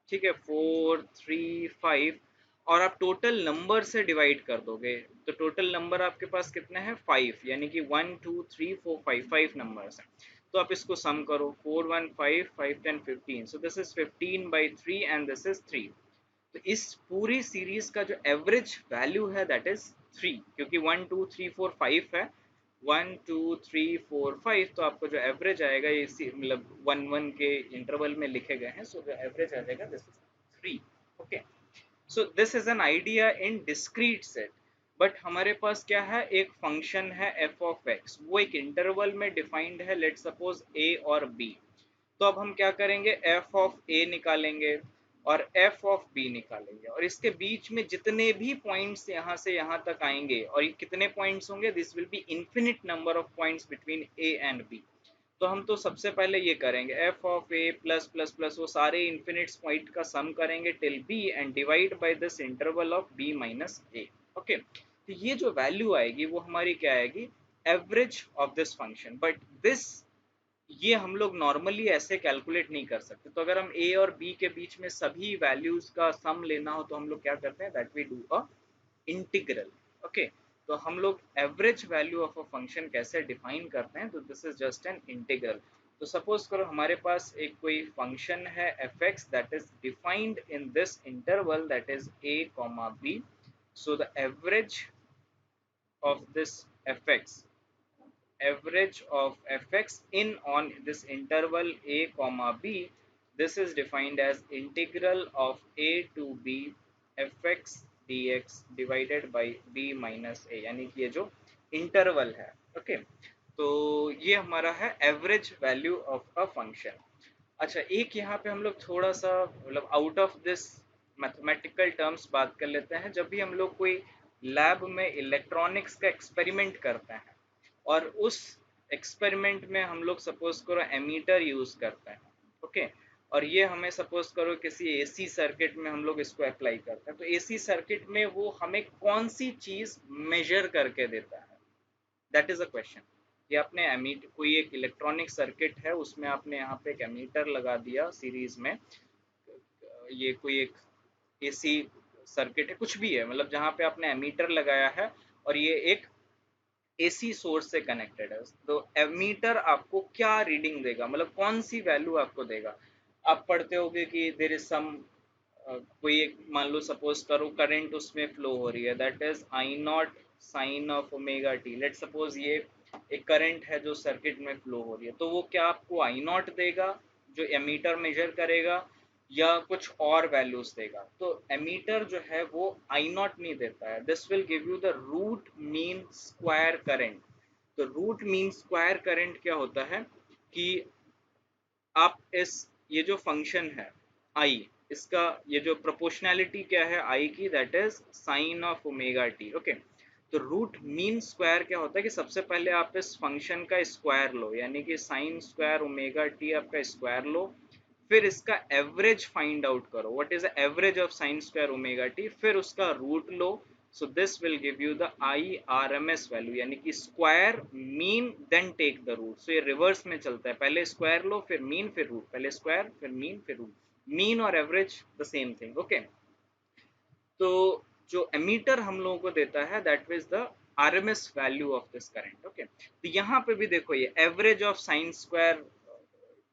ठीक है, 4 3 5, और आप टोटल नंबर से डिवाइड कर दोगे। तो टोटल नंबर आपके पास कितने हैं? 5, यानी कि 1 2 3 4 5, 5 नंबर्स हैं। तो आप इसको सम करो, 4 1 5 5 10 15, सो this is 15/3 and this is 3। तो इस पूरी सीरीज का जो एवरेज वैल्यू है दैट इज 3, क्योंकि 1 2 3 4 5 है, 1 2 3 4 5, तो आपको जो एवरेज आएगा ये मतलब 1 1 के इंटरवल में लिखे गए हैं, सो जो एवरेज आ जाएगा this is 3। Okay, so this is an idea in discrete set. But हमारे पास क्या है? एक फंक्शन है एफ ऑफ एक्स, वो एक इंटरवल में डिफाइंड है, लेट सपोज ए और बी। तो अब हम क्या करेंगे? एफ ऑफ ए निकालेंगे और एफ ऑफ बी निकालेंगे, और इसके बीच में जितने भी पॉइंट्स यहाँ से यहाँ तक आएंगे, और ये कितने पॉइंट्स होंगे? This will be infinite number of points between A and B. तो हम तो सबसे पहले ये करेंगे, f of A plus plus plus वो सारे इन्फिनिट पॉइंट का सम करेंगे till B and divide by this interval of B minus A. Okay, तो ये जो वैल्यू आएगी वो हमारी क्या आएगी? Average of this function. But this, ये हम लोग नॉर्मली ऐसे कैलकुलेट नहीं कर सकते। तो अगर हम ए और बी के बीच में सभी वैल्यूज का सम लेना हो तो हम लोग क्या करते हैं? That we do a integral. Okay, तो हम लोग average value of a function कैसे डिफाइन करते हैं? तो this is just an integral. तो सपोज करो हमारे पास एक कोई फंक्शन है f x that is defined in this interval that is A comma B. So the average of this f x, average of fx in on this interval a comma b, this is defined as integral of a to b fx dx divided by b minus a, यानी कि ये जो interval है। Okay, तो ये हमारा है average value of a function. अच्छा, एक यहाँ पे हम लोग थोड़ा सा मतलब out of this mathematical terms बात कर लेते हैं। जब भी हम लोग कोई लैब में इलेक्ट्रॉनिक्स का एक्सपेरिमेंट करते हैं और उस एक्सपेरिमेंट में हम लोग सपोज करो एमीटर यूज करते हैं, ओके, और ये हमें सपोज करो किसी एसी सर्किट में हम लोग इसको अप्लाई करते हैं, तो एसी सर्किट में वो हमें कौन सी चीज मेजर करके देता है? That is a question. कि आपने एमीट कोई एक इलेक्ट्रॉनिक सर्किट है, उसमें आपने यहाँ पे एक एमीटर लगा दिया सीरीज में, ये कोई एक एसी सर्किट है, कुछ भी है, मतलब जहाँ पे आपने एमीटर लगाया है और ये एक एसी सोर्स से कनेक्टेड है, तो एमीटर आपको क्या रीडिंग देगा? मतलब कौन सी वैल्यू आपको देगा? आप पढ़ते होगे कि देर इज सम, कोई एक मान लो सपोज करो करंट उसमें फ्लो हो रही है, that is I not sine of omega t. Let suppose ये एक करंट है जो सर्किट में फ्लो हो रही है, तो वो क्या आपको आई नॉट देगा जो एमीटर मेजर करेगा, या कुछ और वैल्यूज देगा? तो एमीटर जो है वो आई नॉट नहीं देता है, this will give you the root mean square current. तो रूट मीन स्क्वायर करंट क्या होता है कि आप इस, ये जो फंक्शन है आई, इसका ये जो प्रोपोर्शनैलिटी क्या है आई की, that is sine of omega T. Okay, तो रूट मीन स्क्वायर क्या होता है कि सबसे पहले आप इस फंक्शन का स्क्वायर लो, यानी कि साइन स्क्वायर ओमेगा टी आपका स्क्वायर लो, फिर इसका एवरेज फाइंड आउट करो, what is the average of sine square omega t, फिर उसका रूट लो। So this will give you the I R M S value, यानी कि square mean then take the root. So ये reverse में चलता है, पहले स्क्वायर लो फिर मीन फिर रूट, पहले स्क्वायर फिर मीन फिर रूट। मीन और average the same thing. Okay, तो जो एमीटर हम लोगों को देता है that is the RMS value of this current. Okay, तो यहाँ पे भी देखो ये average of sine square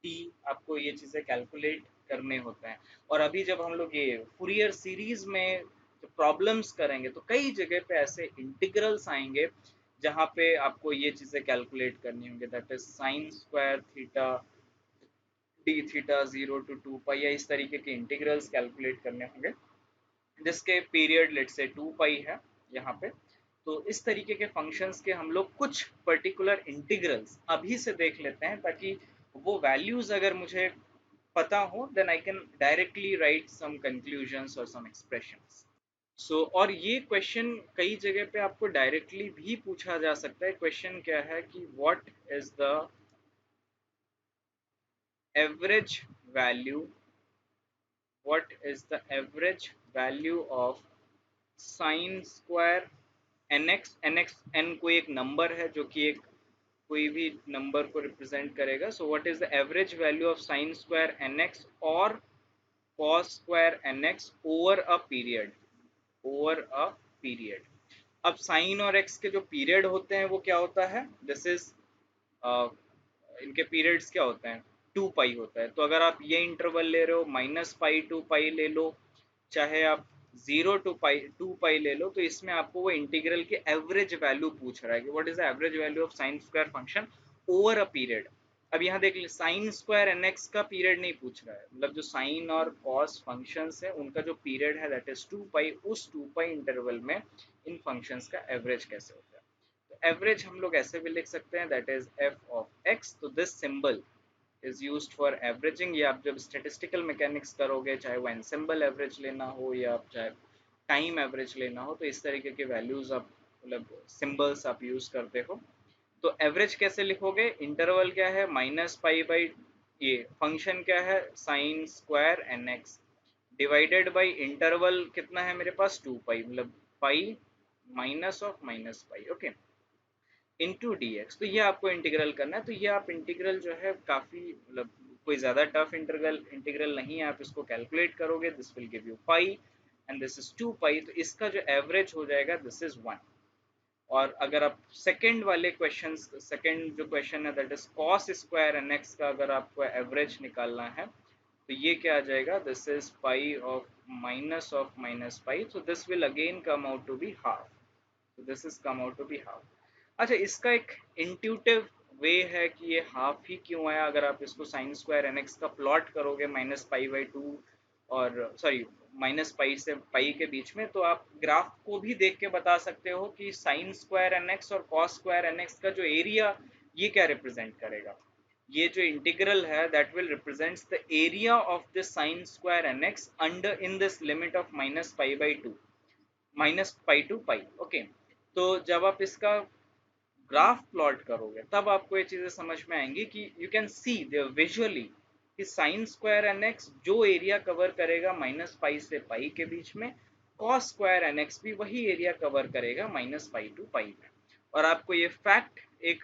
T, आपको ये चीजें कैलकुलेट करने होते हैं। और अभी जब हम लोग ये फूरियर सीरीज में जो प्रॉब्लम्स करेंगे तो कई जगह पे ऐसे इंटीग्रल्स आएंगे जहाँ पे आपको ये चीजें कैलकुलेट करनी होंगी, that is sine square theta D theta 0 to 2 पाई, या इस तरीके के इंटीग्रल्स कैलकुलेट करने होंगे जिसके पीरियड लेट से 2 पाई है यहाँ पे। तो इस तरीके के फंक्शंस के हम लोग कुछ पर्टिकुलर इंटीग्रल्स अभी से देख लेते हैं, ताकि वो वैल्यूज अगर मुझे पता हो then I can directly write some conclusions और सम एक्सप्रेशंस। सो और ये क्वेश्चन कई जगह पे आपको डायरेक्टली भी पूछा जा सकता है। क्वेश्चन क्या है कि what is the average value, what is the average value of sin square nx, nx n कोई एक नंबर है जो कि एक कोई भी नंबर को रिप्रेजेंट करेगा. So what is the average value of sin square nx और cos square nx over a period, over a period. अब साइन और एक्स के जो पीरियड होते हैं वो क्या होता है, दिस इज इनके पीरियड्स क्या होते हैं, 2 पाई होता है. तो अगर आप ये इंटरवल ले रहे हो -पाई टू पाई ले लो, चाहे आप 0 to पाई 2 पाई ले लो, तो इसमें आपको वो इंटीग्रल की एवरेज वैल्यू पूछ रहा है कि what is the average value of sine square function over a period. अब यहाँ देख लीजिए साइन स्क्वायर एन एक्स का पीरियड नहीं पूछ रहा है, मतलब जो साइन और कॉस फंक्शंस है उनका जो पीरियड है दैट इज 2 पाई, उस 2 पाई इंटरवल में इन फंक्शंस का एवरेज कैसे होता है. तो एवरेज हम लोग ऐसे भी लिख सकते हैं that is F of X. तो this symbol is used for averaging. ये आप जब स्टेटिस्टिकल मैकेनिक्स करोगे, चाहे वो एनसेम्बल एवरेज लेना हो या चाहे टाइम एवरेज लेना हो, तो इस तरीके के वैल्यूज आप मतलब सिंबल्स आप यूज करते हो. तो एवरेज कैसे लिखोगे, इंटरवल क्या है -पाई बाई, ये फंक्शन क्या है sine square N x, divided by interval कितना है मेरे पास 2 पाई, मतलब pi minus of -pi, okay, into d x. तो ये आपको इंटीग्रल करना है. तो ये आप इंटीग्रल जो है काफी मतलब कोई ज्यादा टफ इंटीग्रल इंटीग्रल नहीं है, आप इसको कैलकुलेट करोगे this will give you pi and this is 2 पाई. तो इसका जो एवरेज हो जाएगा दिस इज 1. और अगर आप सेकंड वाले क्वेश्चन, सेकंड जो क्वेश्चन है that is cos square N x का अगर आपको एवरेज निकालना है, तो ये क्या आ जाएगा, this is pi of minus pi. So this will again come out to be half. So this is come out to be half. अच्छा, इसका एक इंट्यूटिव वे है कि ये हाफ ही क्यों है. अगर आप इसको साइन स्क्वायर एन एक्स का प्लॉट करोगे -पाई/2 और सॉरी -पाई से पाई के बीच में, तो आप ग्राफ को भी देख के बता सकते हो कि साइन स्क्वायर एन एक्स और कॉस स्क्वायर एन एक्स का जो एरिया ये क्या रिप्रेजेंट करेगा. ये जो इंटीग्रल है that will represents the area of this sine square N X under in this limit of -pi, -pi to pi, okay. तो जब आप इसका ग्राफ प्लॉट करोगे तब आपको ये चीजें समझ में आएंगी कि यू कैन सी विजुअली कि साइन स्क्वायर एन एक्स जो एरिया कवर करेगा -पाई से पाई के बीच में, कॉस स्क्वायर एन एक्स भी वही एरिया कवर करेगा -पाई टू पाई में. और आपको ये फैक्ट एक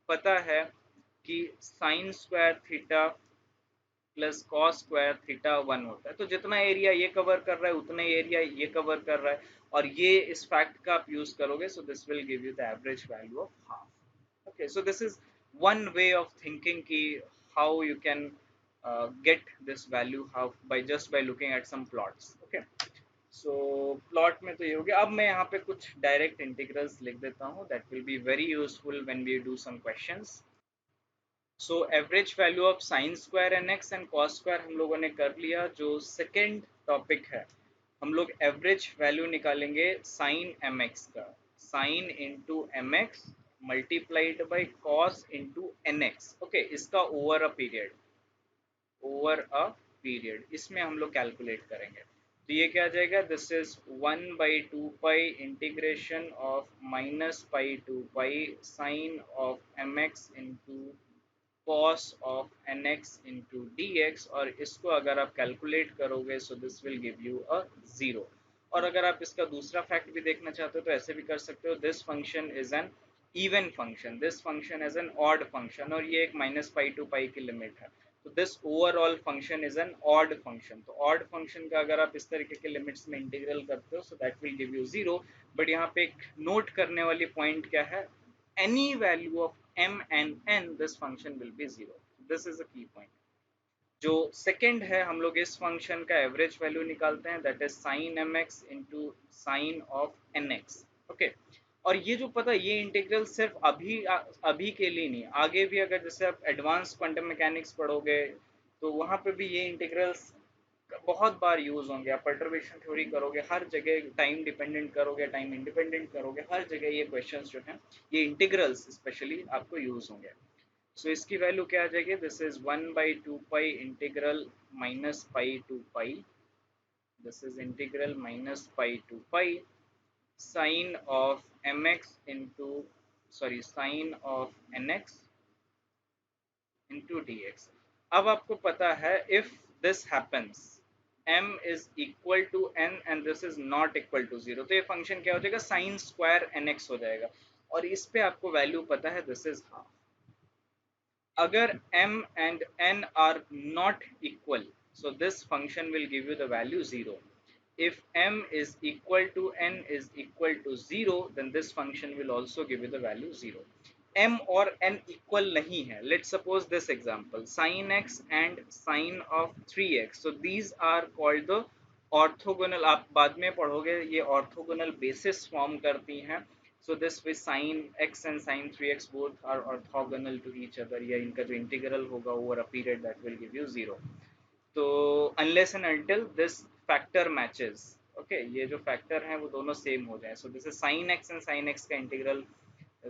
पता है कि sine square theta plus cos square theta 1 होता है. तो जितना एरिया ये कवर कर रहा है उतना एरिया ये कवर कर रहा है, और ये इस फैक्ट का आप यूज करोगे. सो this will give you the average value of half. Okay, so this is one way of thinking ki how you can get this value how by looking at some plots. Okay, so plot में तो ये हो गया. अब मैं यहाँ पे कुछ direct integrals लिख देता हूँ that will be very useful when we do some questions. So average value of sin square nx and cos square हम लोगों ने कर लिया. जो second topic है, हम लोग एवरेज वैल्यू निकालेंगे साइन mx का. Sine into mx multiplied by cos into nx, okay, इसका over a period, over a period इसमें हम लोग कैलकुलेट करेंगे. तो ये क्या आ जाएगा, this is 1/2 pi integration of -pi to pi sine of mx into cos of nx into dx. और इसको अगर आप कैलकुलेट करोगे सो दिस विल गिव यू अ 0. और अगर आप इसका दूसरा फैक्ट भी देखना चाहते हो तो ऐसे भी कर सकते हो, this function is an even function, this function is an odd function, और ये एक -पाई टू पाई की लिमिट है. तो this overall function is an odd function. तो ऑड फंक्शन का अगर आप इस तरीके के लिमिट्स में इंटीग्रल करते हो so that will give you 0. But यहाँ पे एक नोट करने वाली पॉइंट क्या है, any value of m and n this function will be 0. This is a key point. जो सेकंड है, हम लोग इस फंक्शन का एवरेज वैल्यू निकालते हैं that is sine mx into sine of nx, okay. और ये जो पता ये इंटीग्रल सिर्फ अभी के लिए नहीं, आगे भी अगर जैसे आप एडवांस क्वांटम मैकेनिक्स पढ़ोगे तो वहां पे भी ये इंटीग्रल्स बहुत बार यूज होंगे. आप परटर्बेशन थ्योरी करोगे हर जगह, टाइम डिपेंडेंट करोगे, टाइम इंडिपेंडेंट करोगे, हर जगह ये क्वेश्चंस जो हैं ये इंटीग्रल्स स्पेशली आपको यूज होंगे. सो इसकी वैल्यू क्या आ जाएगी, this is 1/2 pi integral -pi to pi, this is integral -pi to pi sine of mx into sorry sine of nx into dx. अब आपको पता है if this happens m is equal to n and this is not equal to 0, तो ये function क्या हो जाएगा, sine square nx हो जाएगा। और इस पे आपको वैल्यू पता है दिस इज हाफ। अगर m and n are not equal, so this function will give you the value 0. If m is equal to n is equal to 0, then this function will also give you the value 0. m और n equal नहीं है, let's suppose this example, sin x and sin of 3x, so these are called the orthogonal, आप बाद में पढ़ोगे ये orthogonal basis form करती हैं। So this with sin x and sin 3x both are orthogonal to each other, या इनका जो integral होगा over a period that will give you 0. तो unless and until this factor matches, okay, ये जो factor हैं वो दोनों same हो जाए, so this is sin x and sin x का integral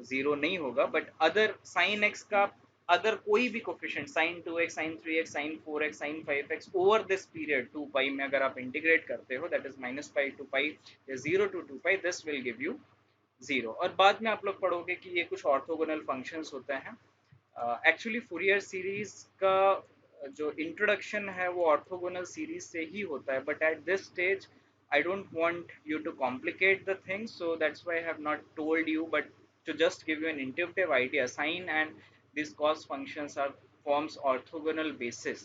0 नहीं होगा, but other sin x का अदर कोई भी coefficient sin 2x, sin 3x, sin 4x, sin 5x over this period 2 pi में अगर आप इंटीग्रेट करते हो, that is minus pi to pi, 0 to 2 pi, this will give you 0। और बाद में आप लोग पढ़ोगे कि ये कुछ ऑर्थोगोनल फंक्शंस होते हैं। एक्चुअली फूरियर सीरीज का जो इंट्रोडक्शन है वो ऑर्थोगोनल सीरीज से ही होता है, but at this stage I don't want you to complicate the things, so that's why I have not told you, but to just give you an intuitive idea, sine and these cos functions are forms orthogonal basis,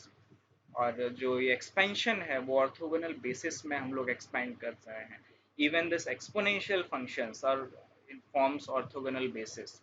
और जो ये expansion है वो orthogonal basis में हम लोग expand कर रहे हैं। Even this exponential functions are in forms orthogonal basis,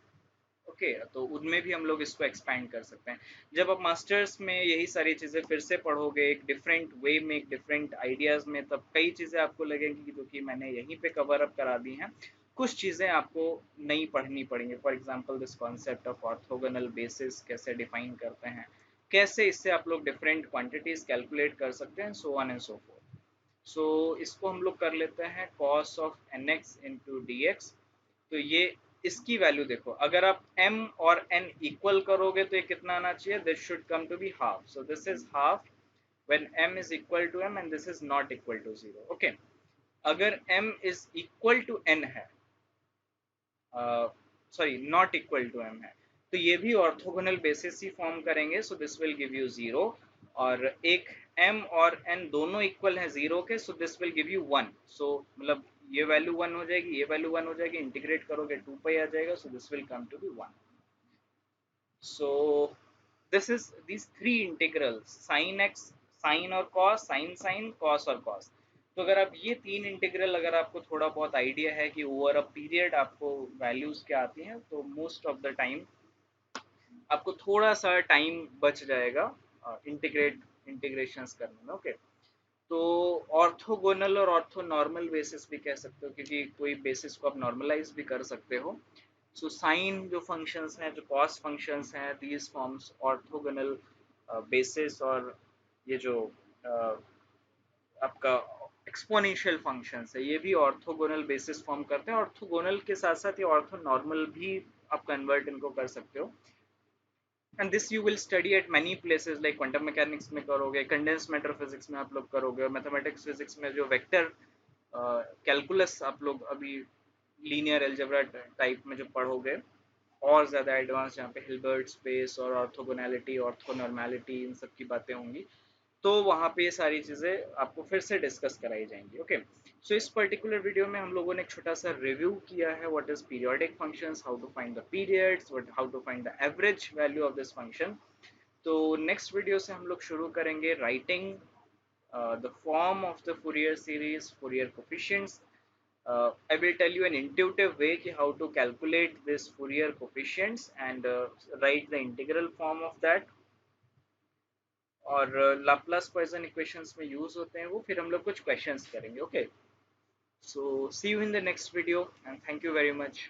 okay, तो उनमें भी हम लोग इसको एक्सपैंड कर सकते हैं। जब आप मास्टर्स में यही सारी चीज़ें फिर से पढ़ोगे एक डिफरेंट वे में, एक डिफरेंट आइडियाज़ में, तब कई चीज़ें आपको लगेंगी जो कि मैंने यहीं पे कवर अप करा दी हैं, कुछ चीज़ें आपको नहीं पढ़नी पड़ेंगी। For example this concept of orthogonal basis कैसे डिफाइन करते हैं, कैसे इससे आप लोग डिफरेंट क्वांटिटीज कैलकुलेट कर सकते हैं, so on and so forth. So इसको हम लोग कर लेते हैं cos of nx into D x. तो ये इसकी वैल्यू देखो, अगर आप m और n इक्वल करोगे तो ये कितना आना चाहिए, this should come to be half, so this is half when m is equal to m and this is not equal to 0, okay। अगर m is equal to n है, sorry not equal to m है, तो ये भी orthogonal basis ही form करेंगे, सो this will give you 0। और एक m और n दोनों इक्वल हैं 0 के, सो दिस विल गिव यू 1, सो मतलब ये वैल्यू 1 हो जाएगी, ये वैल्यू 1 हो जाएगी, इंटीग्रेट करोगे 2 पाई आ जाएगा, so this will come to be 1। So this is these three integrals, sin x, sin और cos, sin sin, cos और cos। तो अगर आप ये तीन इंटीग्रल, अगर आपको थोड़ा बहुत आइडिया है कि ओवर अ पीरियड आपको वैल्यूज क्या आती हैं, तो मोस्ट ऑफ द टाइम आपको थोड़ा सा टाइम बच जाएगा इंटीग्रेशंस करने में, ओके। तो ऑर्थोगोनल और ऑर्थो नॉर्मल बेसिस भी कह सकते हो, क्योंकि कोई बेसिस को आप नॉर्मलाइज भी कर सकते हो। सो साइन जो फंक्शंस हैं, जो कॉस फंक्शंस हैं, दीज फॉर्म्स ऑर्थोगोनल बेसिस। और ये जो आपका एक्सपोनेंशियल फंक्शंस है, ये भी ऑर्थोगोनल बेसिस फॉर्म करते हैं। ऑर्थोगोनल के साथ साथ ये ऑर्थो नॉर्मल भी आप कन्वर्ट इनको कर सकते हो। And this you will study eight many places, like quantum mechanics में करोगे, कंडेंस मैटर फिजिक्स में आप लोग करोगे, और मैथमेटिक्स फिजिक्स में जो वेक्टर कैलकुलस आप लोग अभी लीनियर अलजेब्रा टाइप में जो पढ़ोगे, और ज़्यादा एडवांस, जहाँ पे हिल्बर्ट स्पेस और ऑर्थोगोनैलिटी, ऑर्थोनॉर्मैलिटी, इन सब की बातें होंगी, तो वहाँ पे ये सारी चीज़ें आपको फिर से डिस्कस कराई जाएंगी, ओके। सो इस पर्टिकुलर वीडियो में हम लोगों ने एक छोटा सा रिव्यू किया है, what is periodic functions, how to find the periods, what how to find the average value of this function. तो नेक्स्ट वीडियो से हम लोग शुरू करेंगे writing the form of the Fourier series, Fourier coefficients. I will tell you an intuitive way कि how to calculate this Fourier coefficients and write the integral form of that, और Laplace Poisson equations में use होते हैं वो, फिर हम लोग कुछ क्वेश्चंस करेंगे, okay. So see you in the next video and thank you very much.